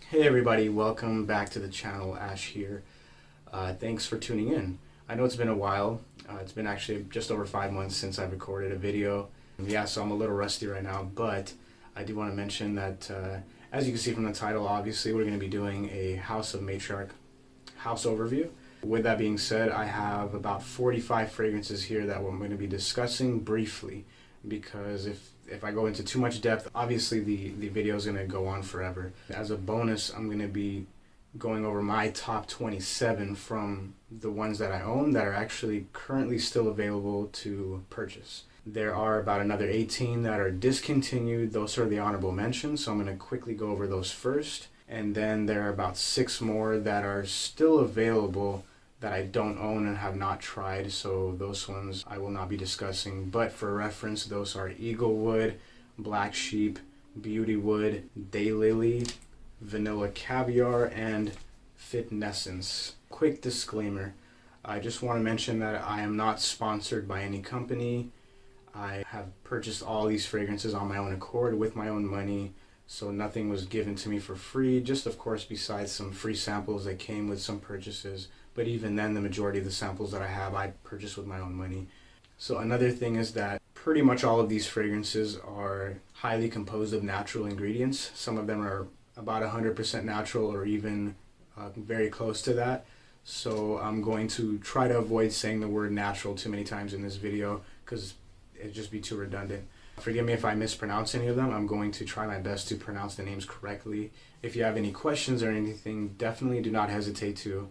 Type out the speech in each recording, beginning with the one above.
Hey everybody, welcome back to the channel. Ash here. Thanks for tuning in. I know it's been a while. It's been actually just over 5 months since I've recorded a video. Yeah, so I'm a little rusty right now, but I do want to mention that as you can see from the title, obviously we're going to be doing a House of Matriarch house overview. With that being said, I have about 45 fragrances here that I'm going to be discussing briefly, because if I go into too much depth, obviously the video is going to go on forever. As a bonus, I'm going to be going over my top 27 from the ones that I own that are actually currently still available to purchase. There are about another 18 that are discontinued. Those are the honorable mentions, so I'm going to quickly go over those first. And then there are about 6 more that are still available that I don't own and have not tried, so those ones I will not be discussing. But for reference, those are Eaglewood, Black Sheep, Beautywood, Daylily, Vanilla Caviar, and Fitnessence. Quick disclaimer, I just want to mention that I am not sponsored by any company. I have purchased all these fragrances on my own accord with my own money, so nothing was given to me for free, just of course besides some free samples that came with some purchases. But even then, the majority of the samples that I have, I purchased with my own money. So another thing is that pretty much all of these fragrances are highly composed of natural ingredients. Some of them are about 100% natural or even very close to that. So I'm going to try to avoid saying the word natural too many times in this video because it'd just be too redundant. Forgive me if I mispronounce any of them. I'm going to try my best to pronounce the names correctly. If you have any questions or anything, definitely do not hesitate to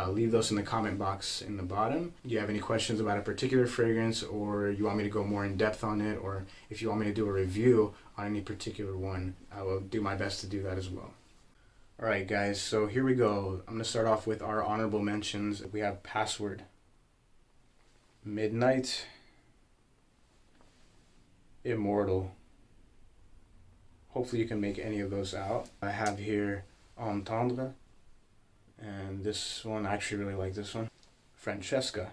leave those in the comment box in the bottom. Do you have any questions about a particular fragrance, or you want me to go more in depth on it, or if you want me to do a review on any particular one, I will do my best to do that as well. Alright guys, so here we go. I'm going to start off with our honorable mentions. We have Password, Midnight, Immortal. Hopefully you can make any of those out. I have here Entendre, and this one, I actually really like this one. Francesca.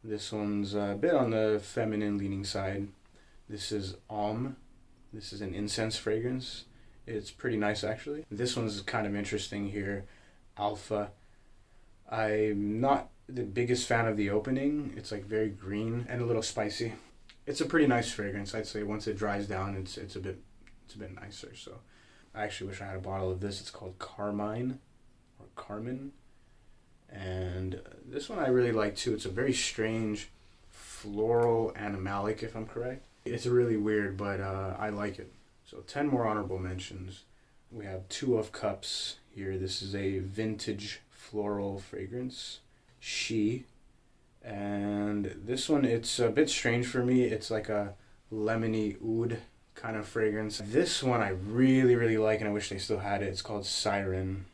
This one's a bit on the feminine leaning side. This is Homme. This is an incense fragrance. It's pretty nice actually. This one's kind of interesting here. Alpha. I'm not the biggest fan of the opening. It's like very green and a little spicy. It's a pretty nice fragrance. I'd say once it dries down, it's a bit nicer. So I actually wish I had a bottle of this. It's called Carmine. Carmen, and this one I really like too. It's a very strange floral animalic, if I'm correct. It's really weird, but I like it. So 10 more honorable mentions. We have Two of Cups here. This is a vintage floral fragrance, She, and this one, it's a bit strange for me. It's like a lemony oud kind of fragrance. This one I really like, and I wish they still had it. It's called Siren.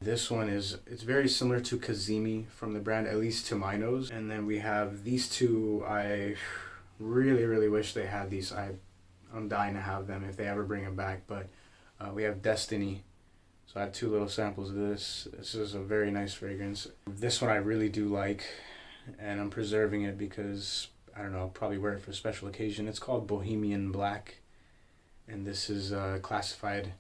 This one it's very similar to Kazimi from the brand, at least to my nose. And then we have these two. I really wish they had these. I'm dying to have them if they ever bring them back. But we have Destiny. So I have 2 little samples of this. This is a very nice fragrance. This one I really do like, and I'm preserving it because, I don't know, I'll probably wear it for a special occasion. It's called Bohemian Black, and this is classified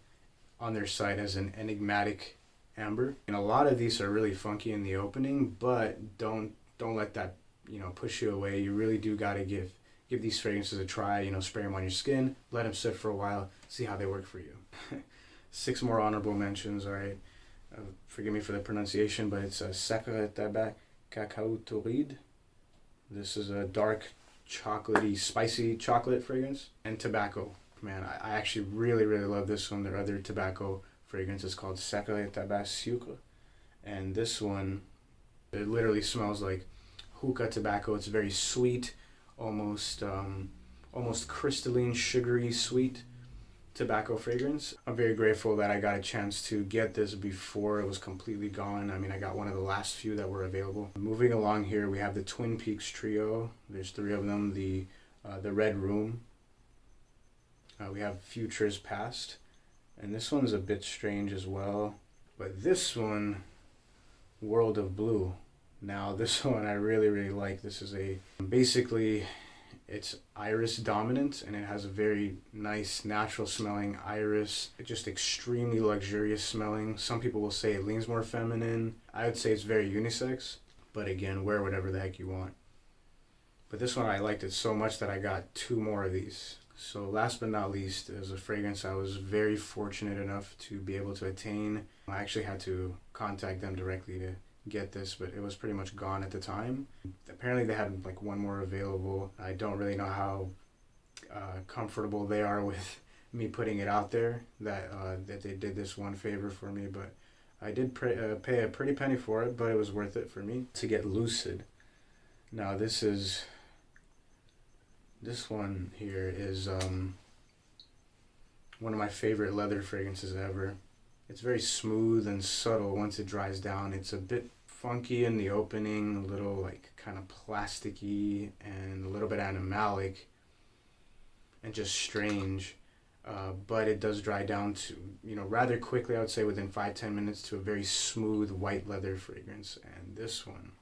on their site as an enigmatic amber. And a lot of these are really funky in the opening, but don't let that push you away. You really do got to give these fragrances a try. Spray them on your skin, let them sit for a while, see how they work for you. 6 more honorable mentions. All right, forgive me for the pronunciation, but it's a Sacre Tabac Cacao Torride. This is a dark chocolatey spicy chocolate fragrance. And tobacco, man, I actually really love this one. Their other tobacco fragrance is called Sacre Tabac Sucre, and this one, it literally smells like hookah tobacco. It's very sweet, almost crystalline, sugary, sweet tobacco fragrance. I'm very grateful that I got a chance to get this before it was completely gone. I mean, I got one of the last few that were available. Moving along here, we have the Twin Peaks trio. There's 3 of them. The Red Room. We have Futures Past. And this one's a bit strange as well. But this one, World of Blue. Now this one I really like. This is basically It's iris dominant, and it has a very nice natural smelling iris. It's just extremely luxurious smelling. Some people will say it leans more feminine. I would say it's very unisex, but again, wear whatever the heck you want. But this one, I liked it so much that I got 2 more of these. So last but not least is a fragrance I was very fortunate enough to be able to attain. I actually had to contact them directly to get this, but it was pretty much gone at the time. Apparently they had like 1 more available. I don't really know how comfortable they are with me putting it out there that they did this one favor for me, but I did pay a pretty penny for it, but it was worth it for me to get Lucid. Now this one here is one of my favorite leather fragrances ever. It's very smooth and subtle once it dries down. It's a bit funky in the opening, a little like kind of plasticky and a little bit animalic and just strange. But it does dry down to, rather quickly, I would say within 5-10 minutes, to a very smooth white leather fragrance. And this one,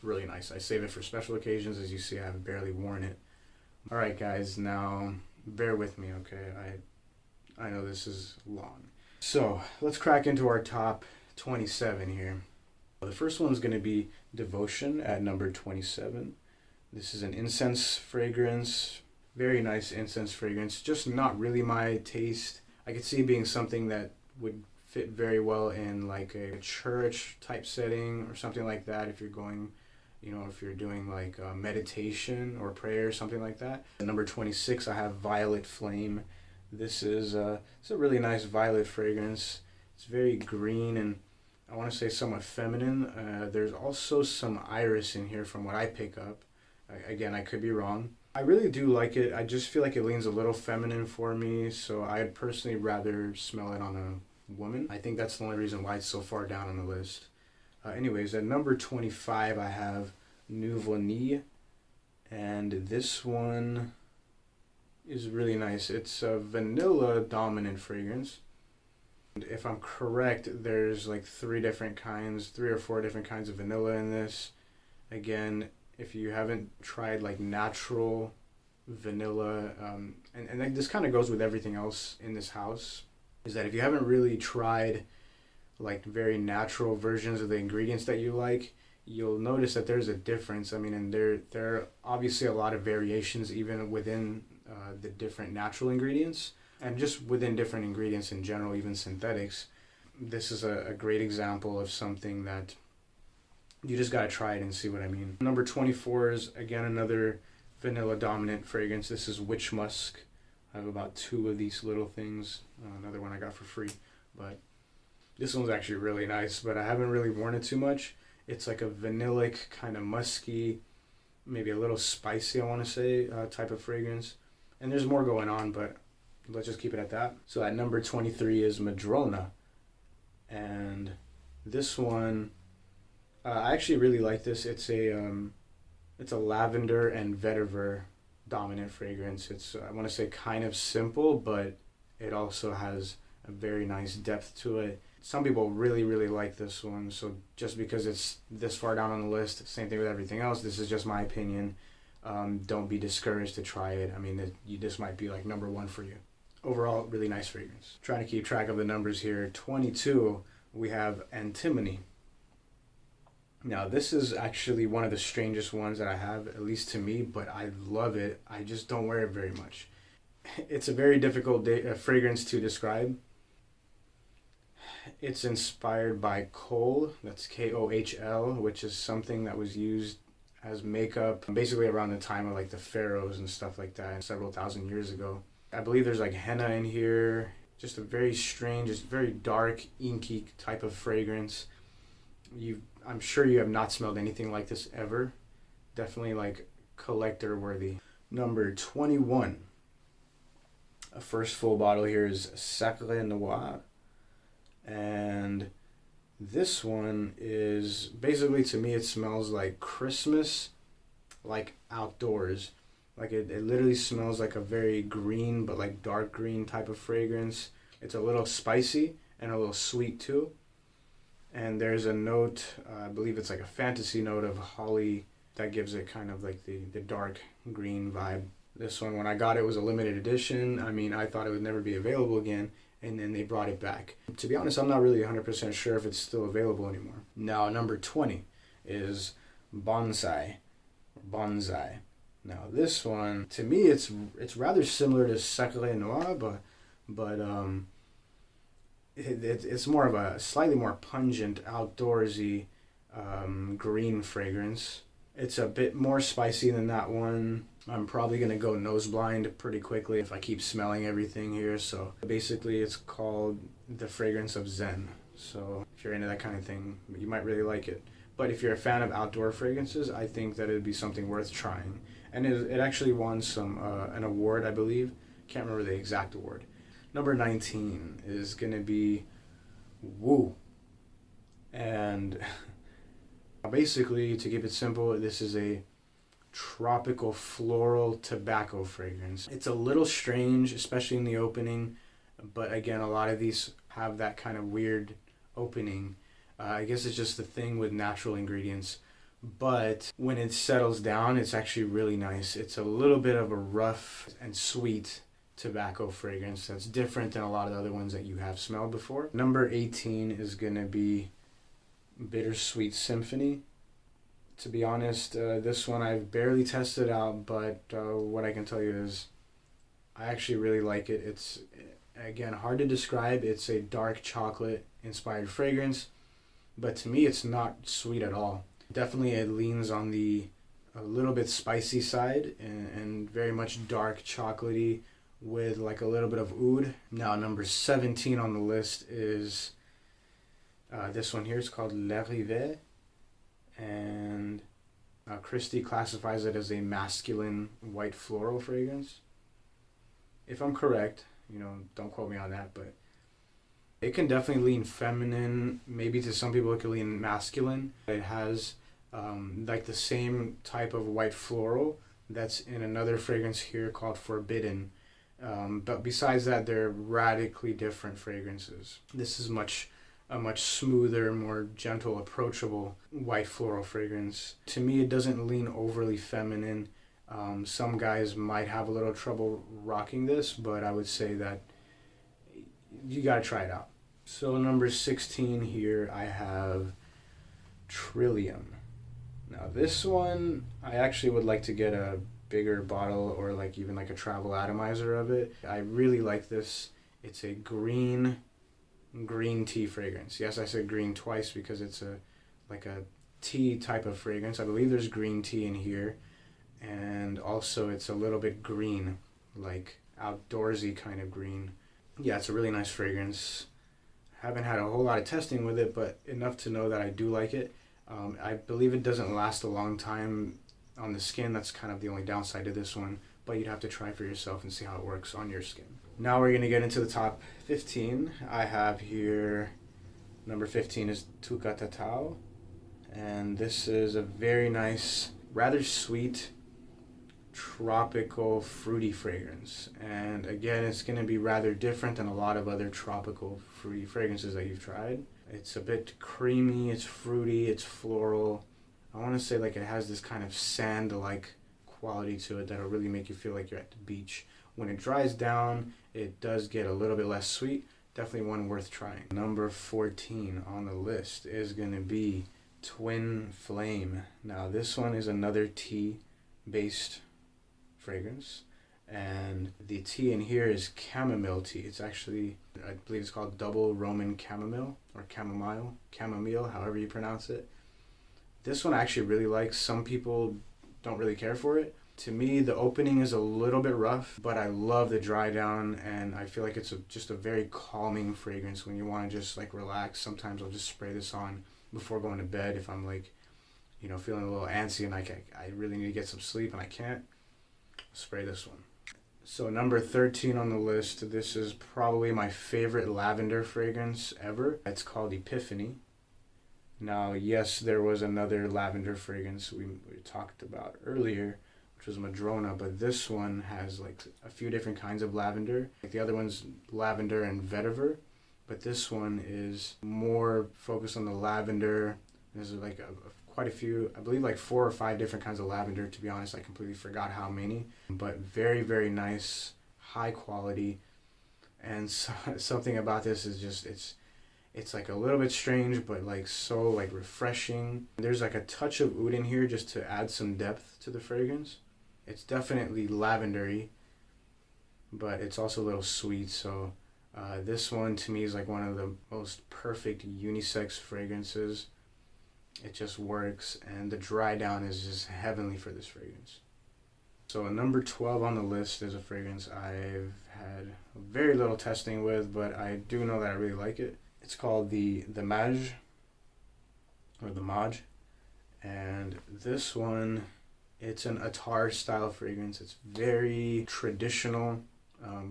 really nice. I save it for special occasions. As you see, I have barely worn it. All right, guys, now bear with me, okay? I know this is long. So let's crack into our top 27 here. The first one's going to be Devotion at number 27. This is an incense fragrance. Very nice incense fragrance. Just not really my taste. I could see it being something that would fit very well in like a church type setting or something like that, if you're going, if you're doing like meditation or prayer, something like that. At number 26, I have Violet Flame. This is it's a really nice violet fragrance. It's very green and I want to say somewhat feminine. There's also some iris in here from what I pick up. Again, I could be wrong. I really do like it. I just feel like it leans a little feminine for me, so I'd personally rather smell it on a woman. I think that's the only reason why it's so far down on the list. Anyways, at number 25, I have Nouveau Nid, and this one is really nice. It's a vanilla dominant fragrance. And if I'm correct, there's like 3 or 4 different kinds of vanilla in this. Again, if you haven't tried like natural vanilla, and this kind of goes with everything else in this house, is that if you haven't really tried like very natural versions of the ingredients that you like, you'll notice that there's a difference. I mean, and there are obviously a lot of variations even within the different natural ingredients, and just within different ingredients in general, even synthetics. This is a great example of something that you just gotta try it and see what I mean. Number 24 is again another vanilla dominant fragrance. This is Witch Musk. I have about 2 of these little things. Another one I got for free, but this one's actually really nice, but I haven't really worn it too much. It's like a vanillic, kind of musky, maybe a little spicy, I want to say, type of fragrance. And there's more going on, but let's just keep it at that. So at number 23 is Madrona. And this one, I actually really like this. It's a lavender and vetiver dominant fragrance. It's, I want to say, kind of simple, but it also has a very nice depth to it. Some people really, really like this one, so just because it's this far down on the list, same thing with everything else, this is just my opinion. Don't be discouraged to try it. I mean, this might be like number 1 for you. Overall, really nice fragrance. Trying to keep track of the numbers here. 22, we have Antimony. Now, this is actually one of the strangest ones that I have, at least to me, but I love it. I just don't wear it very much. It's a very difficult fragrance to describe. It's inspired by kohl, that's K-O-H-L, which is something that was used as makeup basically around the time of like the pharaohs and stuff like that, several thousand years ago. I believe there's like henna in here. Just a very strange, just very dark, inky type of fragrance. I'm sure you have not smelled anything like this ever. Definitely like collector worthy. Number 21. A first full bottle here is Sacré Noir. And this one is basically, to me, it smells like Christmas, like outdoors. Like it literally smells like a very green, but like dark green type of fragrance. It's a little spicy and a little sweet too. And there's a note, I believe it's like a fantasy note of holly that gives it kind of like the dark green vibe. This one, when I got it, was a limited edition. I mean, I thought it would never be available again, and then they brought it back. To be honest, I'm not really 100% sure if it's still available anymore. Now, number 20 is Bonsai. Now, this one, to me, it's rather similar to Sacré Noir, but it's more of a slightly more pungent, outdoorsy green fragrance. It's a bit more spicy than that one. I'm probably going to go nose blind pretty quickly if I keep smelling everything here. So basically it's called the fragrance of Zen. So if you're into that kind of thing, you might really like it. But if you're a fan of outdoor fragrances, I think that it'd be something worth trying. And it actually won an award, I believe. Can't remember the exact award. Number 19 is going to be Woo. And basically, to keep it simple, this is a tropical floral tobacco fragrance. It's a little strange, especially in the opening, but again, a lot of these have that kind of weird opening. I guess it's just the thing with natural ingredients, but when it settles down, it's actually really nice. It's a little bit of a rough and sweet tobacco fragrance that's different than a lot of the other ones that you have smelled before. Number 18 is gonna be Bittersweet Symphony. To be honest, this one I've barely tested out, but what I can tell you is I actually really like it. It's, again, hard to describe. It's a dark chocolate inspired fragrance, but to me it's not sweet at all. Definitely it leans on the a little bit spicy side and very much dark chocolatey with like a little bit of oud. Now number 17 on the list is this one here. It's called L'Arrivée, and Christie classifies it as a masculine white floral fragrance. If I'm correct, don't quote me on that, but it can definitely lean feminine. Maybe to some people it can lean masculine. It has like the same type of white floral that's in another fragrance here called Forbidden. But besides that, they're radically different fragrances. This is a much smoother, more gentle, approachable white floral fragrance. To me, it doesn't lean overly feminine. Some guys might have a little trouble rocking this, but I would say that you gotta try it out. So number 16 here, I have Trillium. Now this one, I actually would like to get a bigger bottle or like even like a travel atomizer of it. I really like this. It's a green tea fragrance. Yes, I said green twice because it's a tea type of fragrance. I believe there's green tea in here, and also it's a little bit green, like outdoorsy kind of green. Yeah, it's a really nice fragrance. Haven't had a whole lot of testing with it, but enough to know that I do like it. I believe it doesn't last a long time on the skin. That's kind of the only downside to this one, but you'd have to try for yourself and see how it works on your skin. Now we're going to get into the top 15. I have here, number 15 is Tuca Tatao, and this is a very nice, rather sweet, tropical, fruity fragrance. And again, it's going to be rather different than a lot of other tropical, fruity fragrances that you've tried. It's a bit creamy, it's fruity, it's floral. I want to say like it has this kind of sand-like quality to it that'll really make you feel like you're at the beach. When it dries down, it does get a little bit less sweet. Definitely one worth trying. Number 14 on the list is going to be Twin Flame. Now this one is another tea-based fragrance, and the tea in here is chamomile tea. It's actually, I believe it's called double Roman chamomile or chamomile, however you pronounce it. This one I actually really like. Some people don't really care for it. To me, the opening is a little bit rough, but I love the dry down, and I feel like it's just a very calming fragrance when you want to just like relax. Sometimes I'll just spray this on before going to bed if I'm like, feeling a little antsy and I really need to get some sleep and I can't. Spray this one. So number 13 on the list, this is probably my favorite lavender fragrance ever. It's called Epiphany. Now, yes, there was another lavender fragrance we talked about earlier, which was Madrona, but this one has like a few different kinds of lavender. Like the other one's lavender and vetiver, but this one is more focused on the lavender. There's like quite a few, I believe like 4 or 5 different kinds of lavender. To be honest, I completely forgot how many, but very, very nice, high quality. And so, something about this is just, it's like a little bit strange, but like so like refreshing. There's like a touch of oud in here just to add some depth to the fragrance. It's definitely lavendery, but it's also a little sweet. So this one to me is like one of the most perfect unisex fragrances. It just works, and the dry down is just heavenly for this fragrance. So number 12 on the list is a fragrance I've had very little testing with, but I do know that I really like it. It's called the Maj, or the Maj, and this one, it's an attar style fragrance. It's very traditional,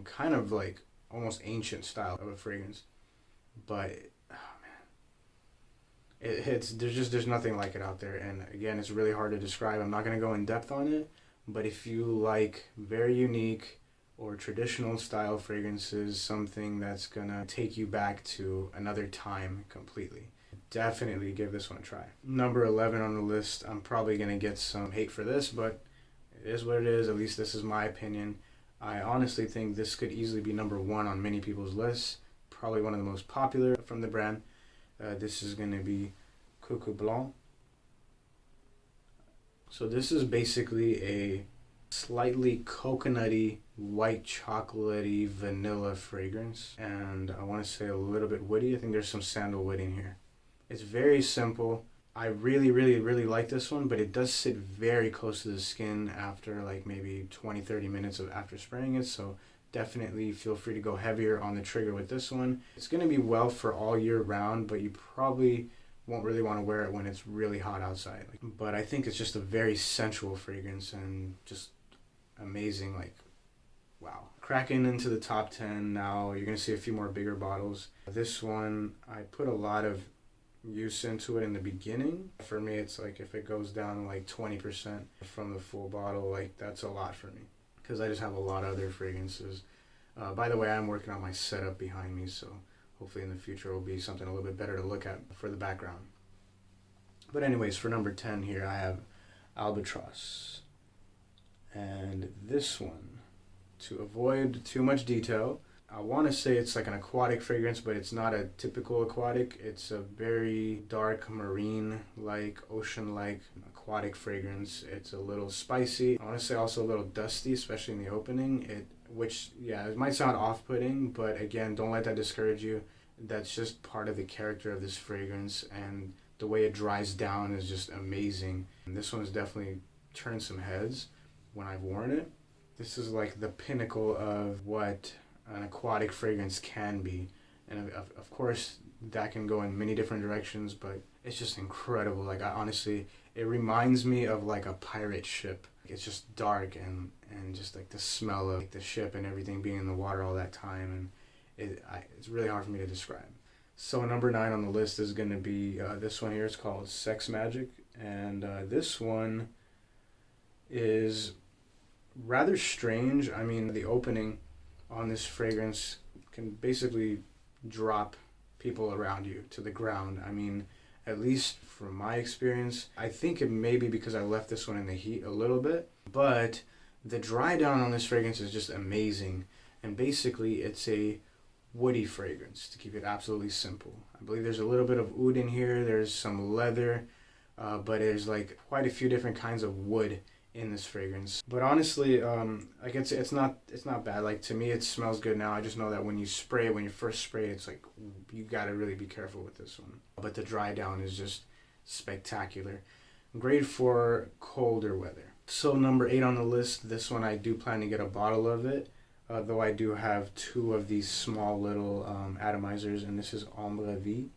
kind of like almost ancient style of a fragrance, but there's nothing like it out there. And again, it's really hard to describe. I'm not going to go in depth on it, but if you like very unique or traditional style fragrances, something that's going to take you back to another time completely, definitely give this one a try. Number 11 on the list, I'm probably going to get some hate for this, but it is what it is. At least this is my opinion. I honestly think this could easily be number 1 on many people's lists. Probably one of the most popular from the brand. This is going to be Coco Blanc. So this is basically a slightly coconutty, white chocolatey, vanilla fragrance. And I want to say a little bit woody. I think there's some sandalwood in here. It's very simple. I really, really, really like this one, but it does sit very close to the skin after like maybe 20-30 minutes of after spraying it. So definitely feel free to go heavier on the trigger with this one. It's going to be well for all year round, but you probably won't really want to wear it when it's really hot outside. But I think it's just a very sensual fragrance and just amazing. Like, wow. Cracking into the top 10 now. You're going to see a few more bigger bottles. This one, I put a lot of use into it in the beginning. For me, it's like if it goes down like 20% from the full bottle, like that's a lot for me, because I just have a lot of other fragrances. By the way, I'm working on my setup behind me, so hopefully in the future it will be something a little bit better to look at for the background. But anyways, for number 10 here, I have Albatross. And this one, to avoid too much detail, I want to say it's like an aquatic fragrance, but it's not a typical aquatic. It's a very dark marine-like, ocean-like aquatic fragrance. It's a little spicy. I want to say also a little dusty, especially in the opening. It might sound off-putting, but again, don't let that discourage you. That's just part of the character of this fragrance, and the way it dries down is just amazing. And this one's definitely turned some heads when I've worn it. This is like the pinnacle of what an aquatic fragrance can be, and of course that can go in many different directions, but it's just incredible. Like, honestly, it reminds me of like a pirate ship. It's just dark and just like the smell of like the ship and everything being in the water all that time, and it's really hard for me to describe. So number 9 on the list is going to be this one here. It's called Sex Magic, and this one is rather strange. I mean, the opening on this fragrance can basically drop people around you to the ground. I mean, at least from my experience, I think it may be because I left this one in the heat a little bit, but the dry down on this fragrance is just amazing. And basically it's a woody fragrance, to keep it absolutely simple. I believe there's a little bit of oud in here, there's some leather, but there's like quite a few different kinds of wood in this fragrance. But honestly, like it's not bad. Like, to me, it smells good now. I just know that when you first spray it, it's like you gotta really be careful with this one. But the dry down is just spectacular. Great for colder weather. So number 8 on the list, this one I do plan to get a bottle of it, though I do have 2 of these small little atomizers, and this is Ambre Vie,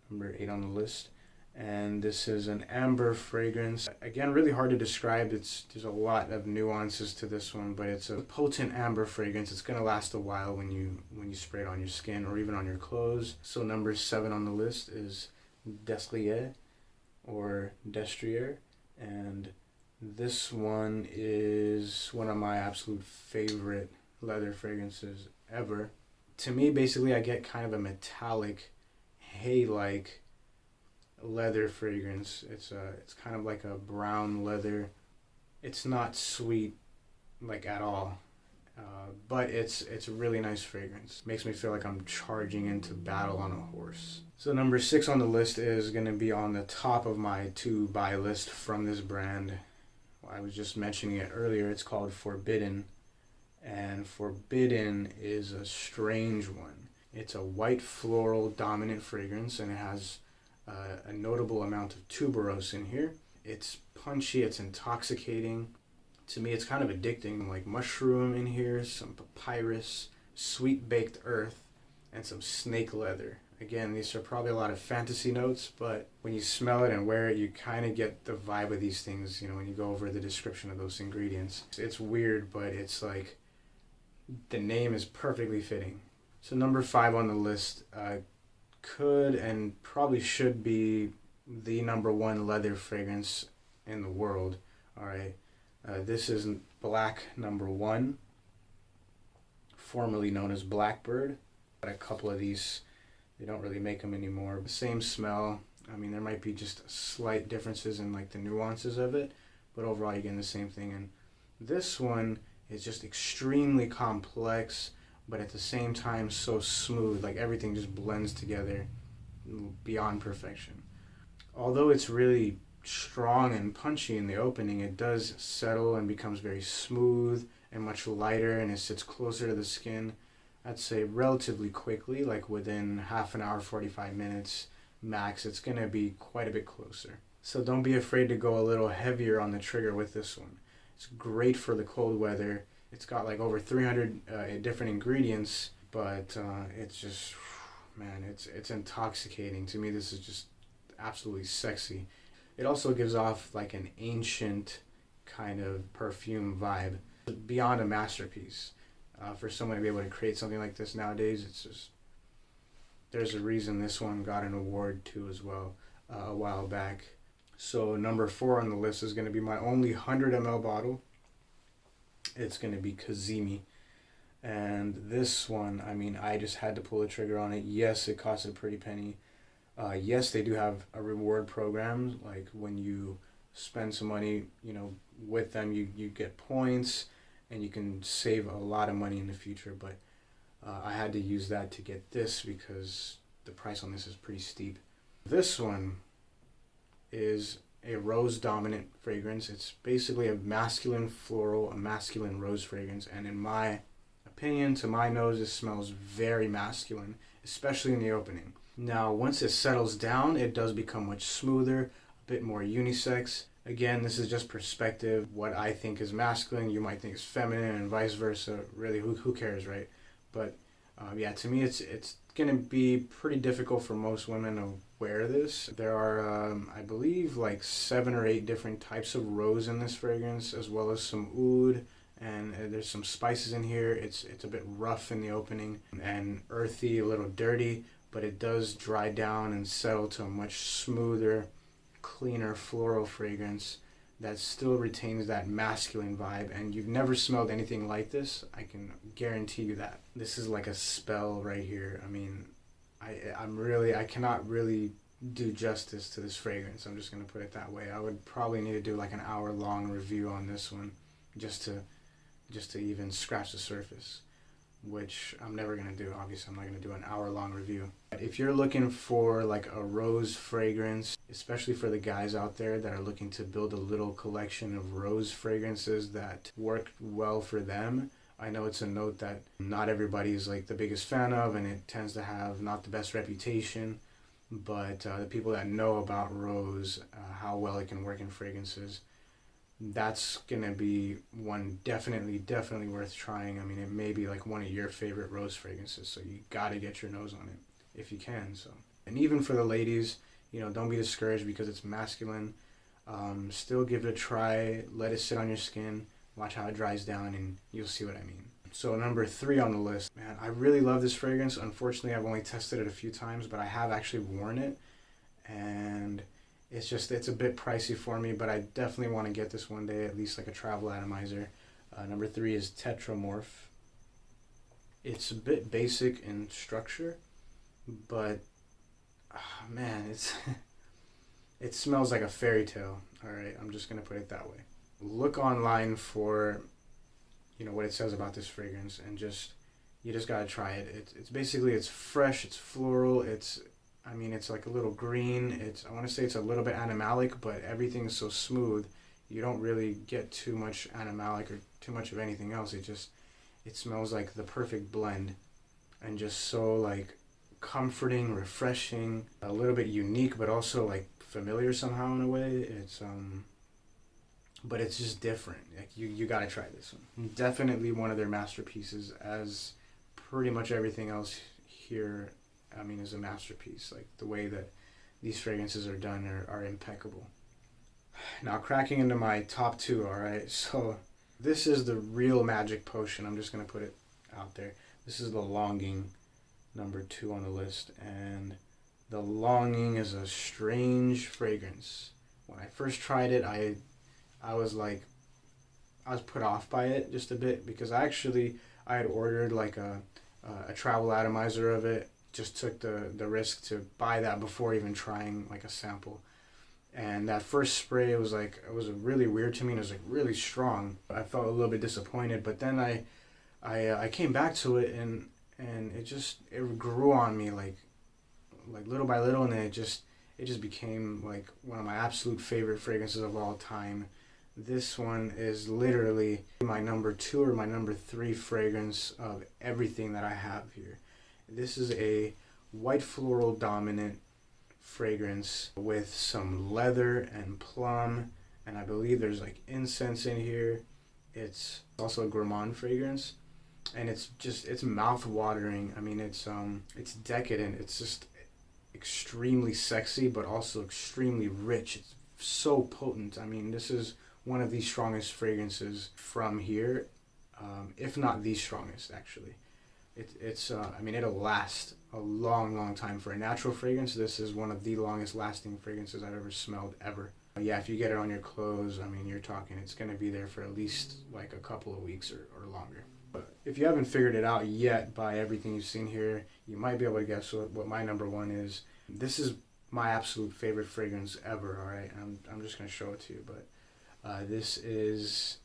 number 8 on the list. And this is an amber fragrance. Again, really hard to describe. There's a lot of nuances to this one, but it's a potent amber fragrance. It's gonna last a while when you spray it on your skin or even on your clothes. So number 7 on the list is Destrier or Destrier, and this one is one of my absolute favorite leather fragrances ever. To me, basically, I get kind of a metallic, hay-like leather fragrance. It's kind of like a brown leather. It's not sweet like at all, but it's a really nice fragrance. Makes me feel like I'm charging into battle on a horse. So number 6 on the list is going to be on the top of my to buy list from this brand. I was just mentioning it earlier. It's called Forbidden, and Forbidden is a strange one. It's a white floral dominant fragrance, and it has a notable amount of tuberose in here. It's punchy, it's intoxicating. To me, it's kind of addicting, like mushroom in here, some papyrus, sweet baked earth, and some snake leather. Again, these are probably a lot of fantasy notes, but when you smell it and wear it, you kind of get the vibe of these things, when you go over the description of those ingredients. It's weird, but it's like the name is perfectly fitting. So number 5 on the list could and probably should be the number 1 leather fragrance in the world. All right. This is Black number 1, formerly known as Blackbird. Got a couple of these. They don't really make them anymore. The same smell. I mean, there might be just slight differences in like the nuances of it, but overall you're getting the same thing. And this one is just extremely complex, but at the same time so smooth. Like everything just blends together beyond perfection. Although it's really strong and punchy in the opening, it does settle and becomes very smooth and much lighter, and it sits closer to the skin, I'd say relatively quickly, like within half an hour, 45 minutes max. It's going to be quite a bit closer. So don't be afraid to go a little heavier on the trigger with this one. It's great for the cold weather. It's got like over 300 different ingredients, but it's just, man, it's intoxicating. To me, this is just absolutely sexy. It also gives off like an ancient kind of perfume vibe, beyond a masterpiece. For someone to be able to create something like this nowadays, it's just, there's a reason this one got an award too as well a while back. So number 4 on the list is going to be my only 100 ml bottle. It's going to be Kazimi. And this one, I mean, I just had to pull the trigger on it. Yes, it costs a pretty penny. Yes, they do have a reward program. Like when you spend some money, with them, you get points and you can save a lot of money in the future. But I had to use that to get this because the price on this is pretty steep. This one is a rose dominant fragrance. It's basically a masculine floral, a masculine rose fragrance. And in my opinion, to my nose, it smells very masculine, especially in the opening. Now, once it settles down, it does become much smoother, a bit more unisex. Again, this is just perspective. What I think is masculine, you might think is feminine, and vice versa. Really, who cares, right? But yeah, to me, it's going to be pretty difficult for most women to wear this. There are, I believe, like 7 or 8 different types of rose in this fragrance, as well as some oud, and there's some spices in here. It's a bit rough in the opening and earthy, a little dirty, but it does dry down and settle to a much smoother, cleaner floral fragrance that still retains that masculine vibe. And you've never smelled anything like this, I can guarantee you that. This is like a spell right here. I mean, I cannot really do justice to this fragrance. I'm just going to put it that way. I would probably need to do like an hour-long review on this one just to even scratch the surface, which I'm never going to do. Obviously, I'm not going to do an hour-long review. If you're looking for like a rose fragrance, especially for the guys out there that are looking to build a little collection of rose fragrances that work well for them, I know it's a note that not everybody is like the biggest fan of, and it tends to have not the best reputation, but the people that know about rose, how well it can work in fragrances, that's going to be one definitely worth trying. I mean, it may be like one of your favorite rose fragrances, so you got to get your nose on it if you can. So, and even for the ladies, don't be discouraged because it's masculine. Still give it a try, let it sit on your skin, watch how it dries down, and you'll see what I mean. So number 3 on the list, man, I really love this fragrance. Unfortunately, I've only tested it a few times, but I have actually worn it, and it's a bit pricey for me, but I definitely want to get this one day, at least like a travel atomizer. Number 3 is Tetramorph. It's a bit basic in structure, but man, It smells like a fairy tale. All right, I'm just gonna put it that way. Look online for, what it says about this fragrance, and you just gotta try it. It's basically, it's fresh, it's floral, it's like a little green. I want to say it's a little bit animalic, but everything's so smooth. You don't really get too much animalic or too much of anything else. It smells like the perfect blend, and just so like comforting, refreshing, a little bit unique, but also like familiar somehow in a way. But it's just different. Like you gotta try this one. Definitely one of their masterpieces, as pretty much everything else here, is a masterpiece. Like the way that these fragrances are done are impeccable. Now, cracking into my top two, all right? So this is the real magic potion. I'm just going to put it out there. This is the Longing, number 2 on the list. And the Longing is a strange fragrance. When I first tried it, I was put off by it just a bit, because I had ordered like a travel atomizer of it. Just took the risk to buy that before even trying like a sample. And that first spray, it was really weird to me, and it was like really strong. I felt a little bit disappointed, but then I came back to it, and it grew on me like little by little, and then it just became like one of my absolute favorite fragrances of all time. This one is literally my number 2 or my number 3 fragrance of everything that I have here. This is a white floral dominant fragrance with some leather and plum, and I believe there's like incense in here. It's also a gourmand fragrance, and it's mouth watering. It's decadent. It's just extremely sexy, but also extremely rich. It's so potent. This is one of the strongest fragrances from here, if not the strongest actually. It'll last a long time. For a natural fragrance, this is one of the longest lasting fragrances I've ever smelled ever. Yeah, if you get it on your clothes, you're talking, it's going to be there for at least like a couple of weeks or longer. But if you haven't figured it out yet by everything you've seen here, you might be able to guess what my number 1 is. This is my absolute favorite fragrance ever, all right? I'm just going to show it to you, but this is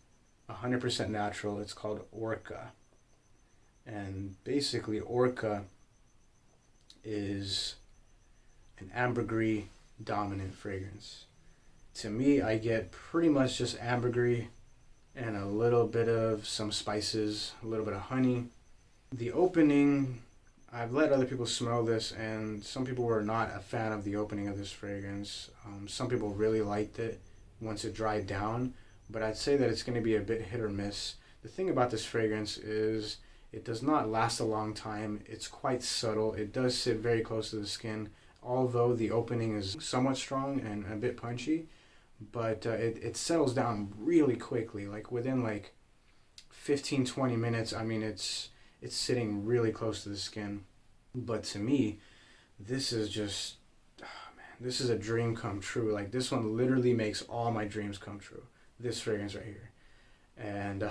100% natural. It's called Orca. And basically, Orca is an ambergris dominant fragrance. To me, I get pretty much just ambergris and a little bit of some spices, a little bit of honey. The opening, I've let other people smell this, and some people were not a fan of the opening of this fragrance. Some people really liked it once it dried down, but I'd say that it's going to be a bit hit or miss. The thing about this fragrance is it does not last a long time. It's quite subtle. It does sit very close to the skin, although the opening is somewhat strong and a bit punchy, but it settles down really quickly. Like within like 15-20 minutes, it's sitting really close to the skin. But to me, this is just, this is a dream come true. Like this one literally makes all my dreams come true. This fragrance right here. And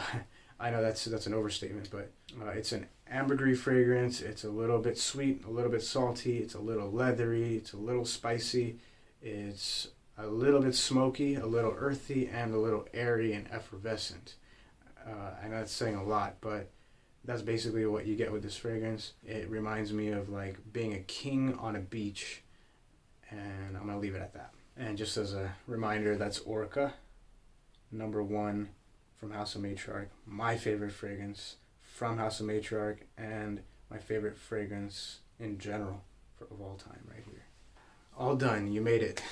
I know that's an overstatement, but it's an ambergris fragrance. It's a little bit sweet, a little bit salty. It's a little leathery. It's a little spicy. It's a little bit smoky, a little earthy, and a little airy and effervescent. I know that's saying a lot, but that's basically what you get with this fragrance. It reminds me of like being a king on a beach, and I'm gonna leave it at that. And just as a reminder, that's Orca, number 1 from House of Matriarch, my favorite fragrance from House of Matriarch, and my favorite fragrance in general of all time right here. All done, you made it.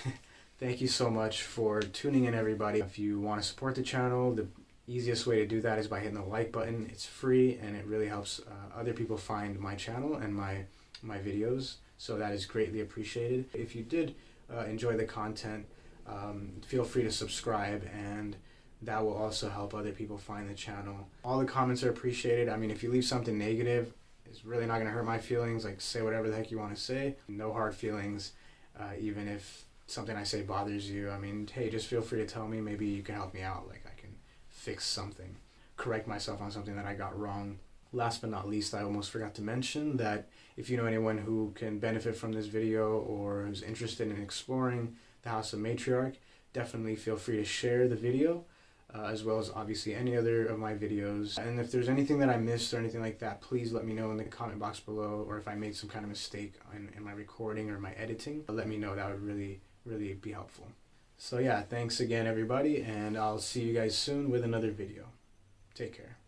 Thank you so much for tuning in, everybody. If you want to support the channel, the easiest way to do that is by hitting the like button. It's free, and it really helps other people find my channel and my videos, so that is greatly appreciated. If you did enjoy the content, feel free to subscribe, and that will also help other people find the channel. All the comments are appreciated. If you leave something negative, it's really not going to hurt my feelings. Like, say whatever the heck you want to say. No hard feelings, even if something I say bothers you. Hey, just feel free to tell me. Maybe you can help me out. Like, I can fix something, correct myself on something that I got wrong. Last but not least, I almost forgot to mention that if you know anyone who can benefit from this video or who's interested in exploring the House of Matriarch. Definitely feel free to share the video, as well as obviously any other of my videos. And if there's anything that I missed or anything like that, please let me know in the comment box below, or if I made some kind of mistake in my recording or my editing, let me know. That would really be helpful. So yeah, thanks again everybody, and I'll see you guys soon with another video. Take care.